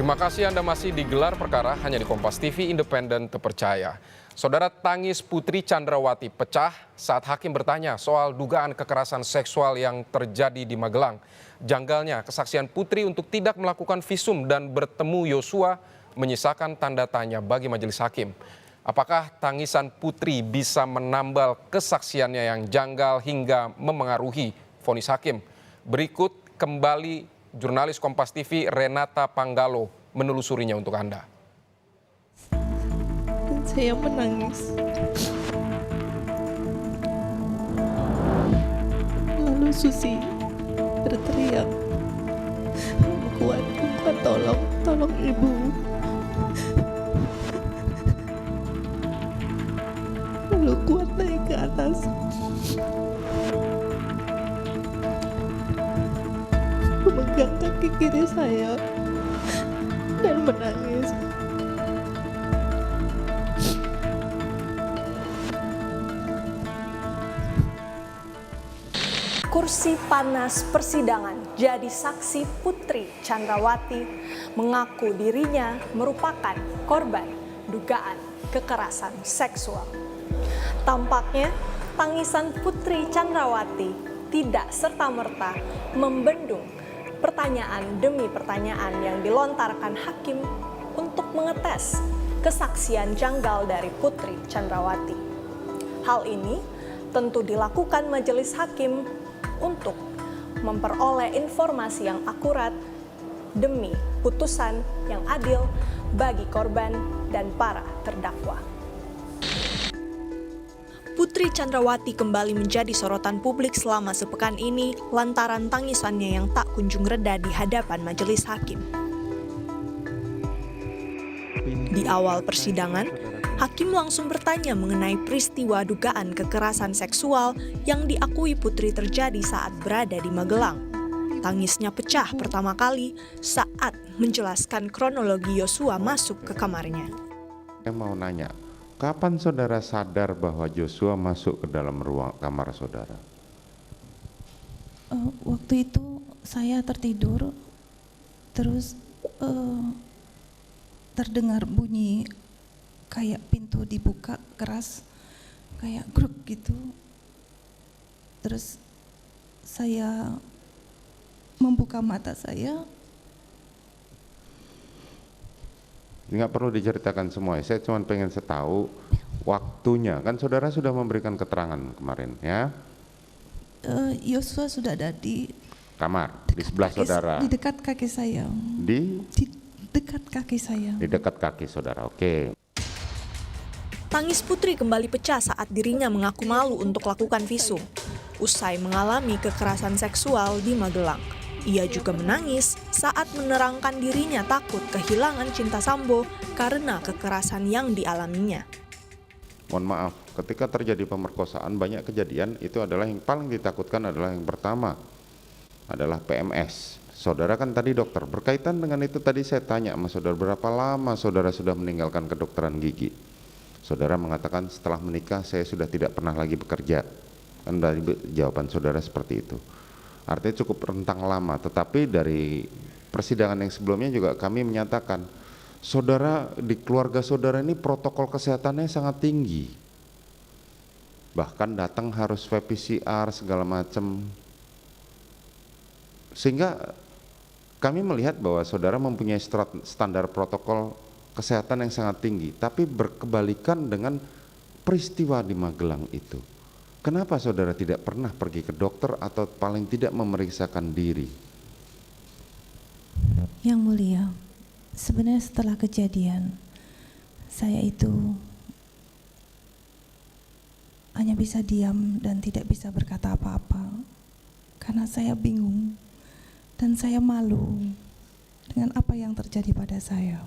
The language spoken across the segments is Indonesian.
Terima kasih Anda masih di Gelar Perkara hanya di Kompas TV Independen Terpercaya. Saudara, tangis Putri Chandrawati pecah saat hakim bertanya soal dugaan kekerasan seksual yang terjadi di Magelang. Janggalnya kesaksian Putri untuk tidak melakukan visum dan bertemu Yosua menyisakan tanda tanya bagi majelis hakim. Apakah tangisan Putri bisa menambal kesaksiannya yang janggal hingga memengaruhi vonis hakim? Berikut kembali jurnalis Kompas TV Renata Panggalo menelusurinya untuk Anda. Saya menangis. Lalu Susi berteriak, Kuat, tolong ibu. Lalu Kuat naik ke atas. Memegang kaki kiri saya dan menangis. Kursi panas persidangan jadi saksi Putri Chandrawati mengaku dirinya merupakan korban dugaan kekerasan seksual. Tampaknya tangisan Putri Chandrawati tidak serta-merta membendung pertanyaan demi pertanyaan yang dilontarkan hakim untuk mengetes kesaksian janggal dari Putri Chandrawati. Hal ini tentu dilakukan majelis hakim untuk memperoleh informasi yang akurat demi putusan yang adil bagi korban dan para terdakwa. Putri Chandrawati kembali menjadi sorotan publik selama sepekan ini lantaran tangisannya yang tak kunjung reda di hadapan majelis hakim. Di awal persidangan, hakim langsung bertanya mengenai peristiwa dugaan kekerasan seksual yang diakui Putri terjadi saat berada di Magelang. Tangisnya pecah pertama kali saat menjelaskan kronologi Yosua masuk ke kamarnya. Saya mau nanya, kapan saudara sadar bahwa Joshua masuk ke dalam ruang kamar saudara? Waktu itu saya tertidur, terus terdengar bunyi kayak pintu dibuka keras, kayak gruk gitu. Terus saya membuka mata saya. Nggak perlu diceritakan semua, saya cuma pengen tahu waktunya. Kan saudara sudah memberikan keterangan kemarin ya. Yosua sudah ada di Kamar, di sebelah saudara. Di dekat kaki saya. Di dekat kaki saya. Di dekat kaki saudara, oke. Tangis Putri kembali pecah saat dirinya mengaku malu untuk lakukan visum. Usai mengalami kekerasan seksual di Magelang, ia juga menangis saat menerangkan dirinya takut kehilangan Cinta Sambo karena kekerasan yang dialaminya. Mohon maaf, ketika terjadi pemerkosaan banyak kejadian, itu adalah yang paling ditakutkan adalah yang pertama adalah PMS. Saudara kan tadi dokter, berkaitan dengan itu tadi saya tanya sama saudara, berapa lama saudara sudah meninggalkan kedokteran gigi? Saudara mengatakan setelah menikah saya sudah tidak pernah lagi bekerja. Kan dari jawaban saudara seperti itu. Artinya cukup rentang lama, tetapi dari persidangan yang sebelumnya juga kami menyatakan saudara, di keluarga saudara ini protokol kesehatannya sangat tinggi. Bahkan datang harus swab PCR segala macam. Sehingga kami melihat bahwa saudara mempunyai standar protokol kesehatan yang sangat tinggi, tapi berkebalikan dengan peristiwa di Magelang itu. Kenapa saudara tidak pernah pergi ke dokter atau paling tidak memeriksakan diri? Yang mulia, sebenarnya setelah kejadian, saya itu hanya bisa diam dan tidak bisa berkata apa-apa. Karena saya bingung dan saya malu dengan apa yang terjadi pada saya.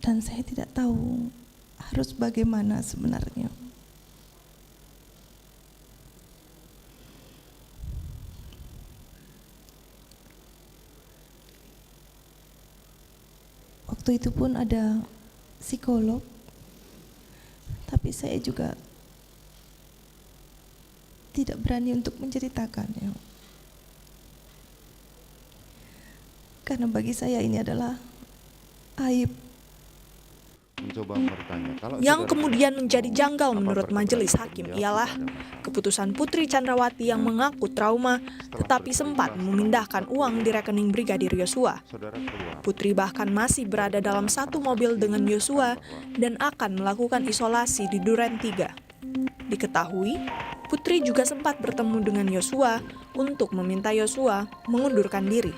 Dan saya tidak tahu harus bagaimana sebenarnya. Waktu itu pun ada psikolog, tapi saya juga tidak berani untuk menceritakannya. Karena bagi saya ini adalah aib. Mencoba bertanya. Yang kemudian menjadi janggal menurut majelis hakim ialah keputusan Putri Chandrawati yang mengaku trauma tetapi sempat memindahkan uang di rekening Brigadir Yosua. Putri bahkan masih berada dalam satu mobil dengan Yosua dan akan melakukan isolasi di Duren 3. Diketahui, Putri juga sempat bertemu dengan Yosua untuk meminta Yosua mengundurkan diri.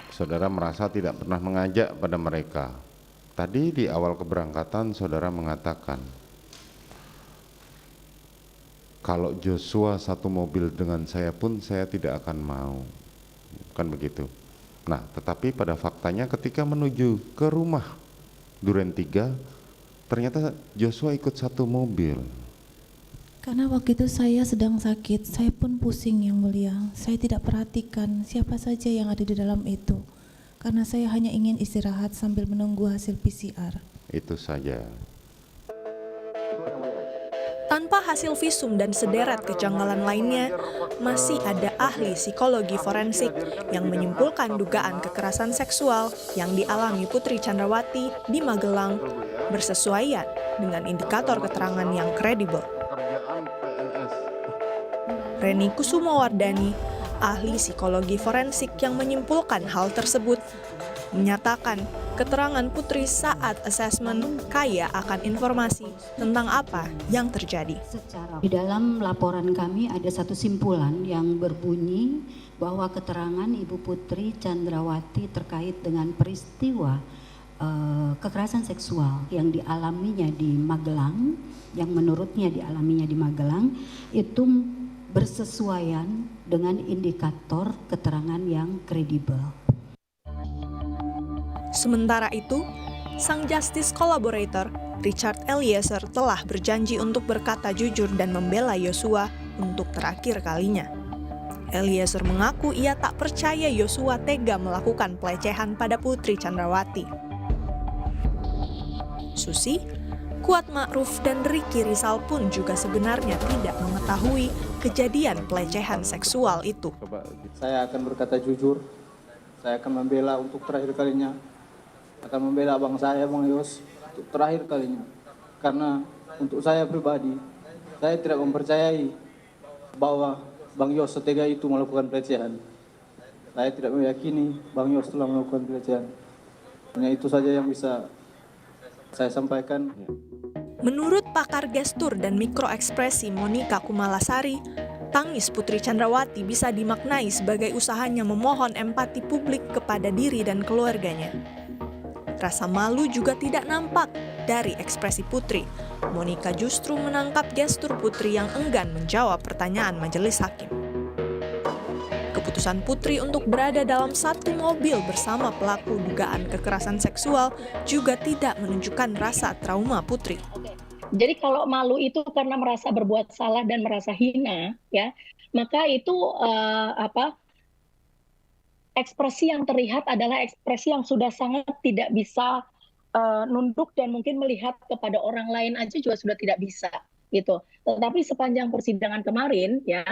Saudara merasa tidak pernah mengajak pada mereka. Tadi di awal keberangkatan saudara mengatakan, kalau Joshua satu mobil dengan saya pun saya tidak akan mau. Kan begitu. Nah, tetapi pada faktanya ketika menuju ke rumah Duren 3, ternyata Joshua ikut satu mobil. Karena waktu itu saya sedang sakit, saya pun pusing yang mulia. Saya tidak perhatikan siapa saja yang ada di dalam itu. Karena saya hanya ingin istirahat sambil menunggu hasil PCR. Itu saja. Tanpa hasil visum dan sederet kejanggalan lainnya, masih ada ahli psikologi forensik yang menyimpulkan dugaan kekerasan seksual yang dialami Putri Chandrawati di Magelang bersesuaian dengan indikator keterangan yang kredibel. Reni Kusumawardani, ahli psikologi forensik yang menyimpulkan hal tersebut, menyatakan keterangan Putri saat asesmen kaya akan informasi tentang apa yang terjadi. Di dalam laporan kami ada satu simpulan yang berbunyi bahwa keterangan Ibu Putri Chandrawati terkait dengan peristiwa kekerasan seksual yang dialaminya di Magelang, yang menurutnya dialaminya di Magelang, itu bersesuaian dengan indikator keterangan yang kredibel. Sementara itu, sang justice collaborator Richard Eliezer telah berjanji untuk berkata jujur dan membela Yosua untuk terakhir kalinya. Eliezer mengaku ia tak percaya Yosua tega melakukan pelecehan pada Putri Chandrawati. Susi, Kuat Ma'ruf, dan Ricky Rizal pun juga sebenarnya tidak mengetahui kejadian pelecehan seksual itu. Saya akan berkata jujur, saya akan membela untuk terakhir kalinya, akan membela abang saya, Bang Yos, untuk terakhir kalinya. Karena untuk saya pribadi, saya tidak mempercayai bahwa Bang Yos setega itu melakukan pelecehan. Saya tidak meyakini Bang Yos telah melakukan pelecehan. Hanya itu saja yang bisa saya sampaikan. Menurut pakar gestur dan mikroekspresi Monica Kumalasari, tangis Putri Chandrawati bisa dimaknai sebagai usahanya memohon empati publik kepada diri dan keluarganya. Rasa malu juga tidak nampak dari ekspresi Putri. Monica justru menangkap gestur Putri yang enggan menjawab pertanyaan majelis hakim. Keputusan Putri untuk berada dalam satu mobil bersama pelaku dugaan kekerasan seksual juga tidak menunjukkan rasa trauma Putri. Jadi kalau malu itu karena merasa berbuat salah dan merasa hina, ya, maka itu ekspresi yang terlihat adalah ekspresi yang sudah sangat tidak bisa nunduk dan mungkin melihat kepada orang lain aja juga sudah tidak bisa, gitu. Tetapi sepanjang persidangan kemarin, ya,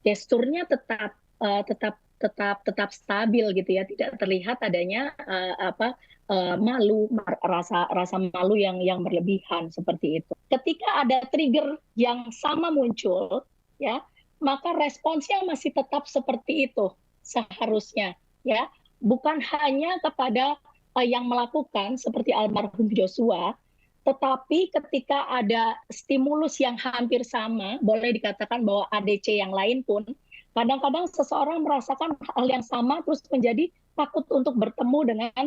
gesturnya tetap stabil, gitu ya, tidak terlihat adanya malu, rasa malu yang berlebihan seperti itu. Ketika ada trigger yang sama muncul, ya, maka responsnya masih tetap seperti itu seharusnya, ya, bukan hanya kepada yang melakukan seperti almarhum Joshua, tetapi ketika ada stimulus yang hampir sama, boleh dikatakan bahwa ADC yang lain pun, kadang-kadang seseorang merasakan hal yang sama terus menjadi takut untuk bertemu dengan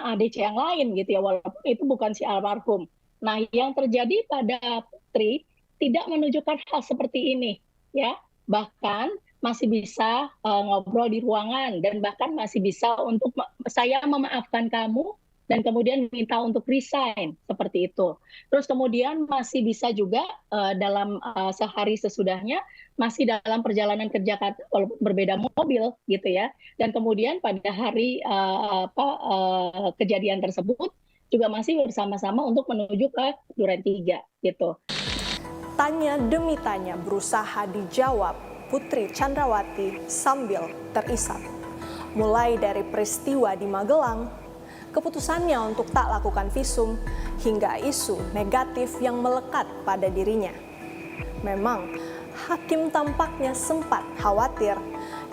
ADC yang lain, gitu ya, walaupun itu bukan si almarhum. Nah, yang terjadi pada Putri tidak menunjukkan hal seperti ini, ya, bahkan masih bisa ngobrol di ruangan dan bahkan masih bisa untuk saya memaafkan kamu dan kemudian minta untuk resign, seperti itu. Terus kemudian masih bisa juga dalam sehari sesudahnya masih dalam perjalanan ke Jakarta walaupun berbeda mobil, gitu ya. Dan kemudian pada hari kejadian tersebut juga masih bersama-sama untuk menuju ke Duren 3, gitu. Tanya demi tanya berusaha dijawab Putri Chandrawati sambil terisak. Mulai dari peristiwa di Magelang, keputusannya untuk tak lakukan visum, hingga isu negatif yang melekat pada dirinya. Memang, hakim tampaknya sempat khawatir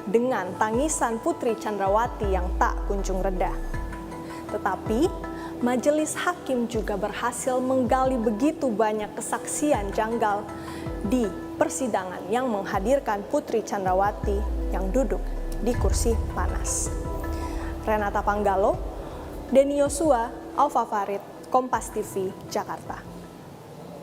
dengan tangisan Putri Chandrawati yang tak kunjung reda. Tetapi, majelis hakim juga berhasil menggali begitu banyak kesaksian janggal di persidangan yang menghadirkan Putri Chandrawati yang duduk di kursi panas. Renata Panggalo, Denny Yosua, Alfa Farid, Kompas TV, Jakarta.